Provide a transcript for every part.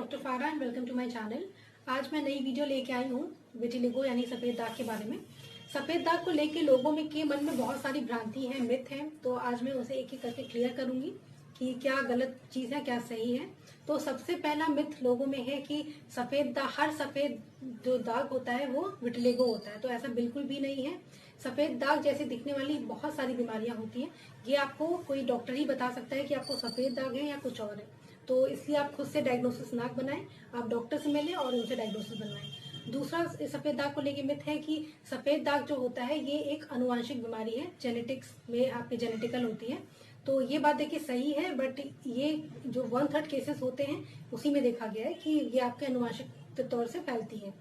Doctor Farah and welcome to my channel. आज मैं नई वीडियो लेके आई हूँ विटिलिगो यानी सफ़ेद दाग के बारे में। सफ़ेद दाग को लेके लोगों में के मन में बहुत सारी भ्रांति है, मिथ है, तो आज मैं उसे एक एक करके क्लियर करूंगी कि क्या गलत चीज़ है क्या सही है। तो सबसे पहला मिथ लोगों में है कि हर सफ़ेद जो दाग होता है वो विटिलिगो होता है, तो ऐसा बिल्कुल भी नहीं है। सफ़ेद दाग जैसे दिखने वाली बहुत सारी बीमारियां होती हैं, ये आपको कोई डॉक्टर ही बता सकता है कि आपको सफ़ेद दाग है या कुछ और है। तो इसलिए आप खुद से डायग्नोसिस ना बनाएं, आप डॉक्टर से मिलें और उनसे डायग्नोसिस बनवाएं। दूसरा सफ़ेद दाग को लेके मिथ है कि सफ़ेद दाग जो होता है ये एक अनुवांशिक बीमारी है, जेनेटिक्स में आपके जेनेटिकल होती है। तो ये बात देखिए सही है, बट ये जो 1/3 केसेस होते हैं उसी में देखा गया है कि ये आपके अनुवांशिक तौर से फैलती है।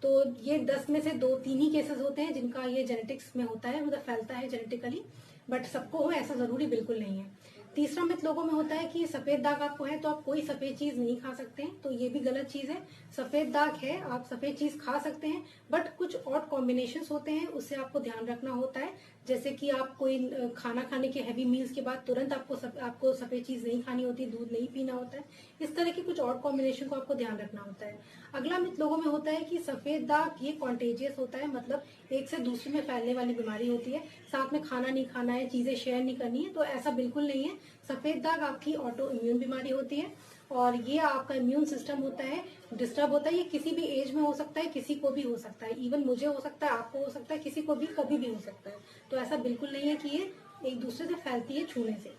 तो ये 10 में से 2-3 ही केसेस होते हैं जिनका ये जेनेटिक्स में होता है, मतलब फैलता है जेनेटिकली, बट सबको हो ऐसा जरूरी बिल्कुल नहीं है। तीसरा मिथ लोगों में होता है कि सफेद दाग आपको है तो आप कोई सफेद चीज नहीं खा सकते हैं, तो ये भी गलत चीज है। सफेद दाग है, आप सफेद चीज खा सकते हैं, बट कुछ और कॉम्बिनेशन होते हैं, उससे आपको ध्यान रखना होता है। जैसे कि आप कोई खाना खाने के हैवी मील्स के बाद तुरंत आपको सफेद चीज नहीं खानी होती, दूध नहीं पीना होता है। इस तरह के कुछ और कॉम्बिनेशन को आपको ध्यान रखना होता है। अगला मिथ लोगों में होता है कि सफेद दाग ये कॉन्टेजियस होता है, मतलब एक से दूसरे में फैलने वाली बीमारी होती है, साथ में खाना नहीं खाना है, चीजें शेयर नहीं करनी है, तो ऐसा बिल्कुल नहीं है। सफेद दाग आपकी ऑटो इम्यून बीमारी होती है और ये आपका इम्यून सिस्टम होता है डिस्टर्ब होता है। ये किसी भी एज में हो सकता है, किसी को भी हो सकता है, इवन मुझे हो सकता है, आपको हो सकता है, किसी को भी कभी भी हो सकता है। तो ऐसा बिल्कुल नहीं है कि ये एक दूसरे से फैलती है छूने से।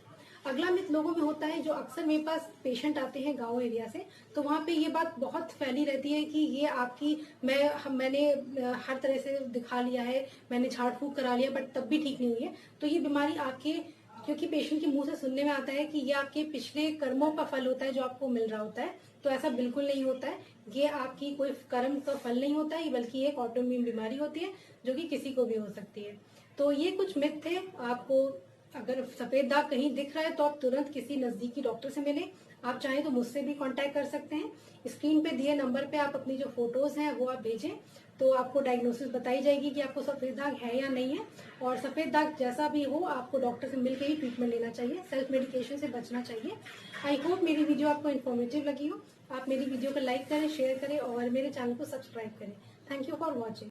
अगला मिथ लोगों में होता है, जो अक्सर मेरे पास पेशेंट आते हैं गांव एरिया से, तो वहाँ पे ये बात बहुत फैली रहती है कि ये आपकी मैंने हर तरह से दिखा लिया है, मैंने झाड़ फूक करा लिया, बट तब भी ठीक नहीं हुई है। तो ये बीमारी आपके, क्योंकि पेशेंट के मुंह से सुनने में आता है कि ये आपके पिछले कर्मों का फल होता है जो आपको मिल रहा होता है, तो ऐसा बिल्कुल नहीं होता है। ये आपकी कोई कर्म का फल नहीं होता है, बल्कि एक ऑटोइम्यून बीमारी होती है जो कि किसी को भी हो सकती है। तो ये कुछ मिथ थे। आपको अगर सफेद दाग कहीं दिख रहा है तो आप तुरंत किसी नजदीकी डॉक्टर से मिलें। आप चाहें तो मुझसे भी कांटेक्ट कर सकते हैं। स्क्रीन पे दिए नंबर पे आप अपनी जो फोटोज हैं वो आप भेजें, तो आपको डायग्नोसिस बताई जाएगी कि आपको सफेद दाग है या नहीं है। और सफेद दाग जैसा भी हो आपको डॉक्टर से मिलकर ही ट्रीटमेंट लेना चाहिए, सेल्फ मेडिकेशन से बचना चाहिए। आई होप मेरी वीडियो आपको इन्फॉर्मेटिव लगी हो। आप मेरी वीडियो को लाइक करें, शेयर करें और मेरे चैनल को सब्सक्राइब करें। Thank you for watching.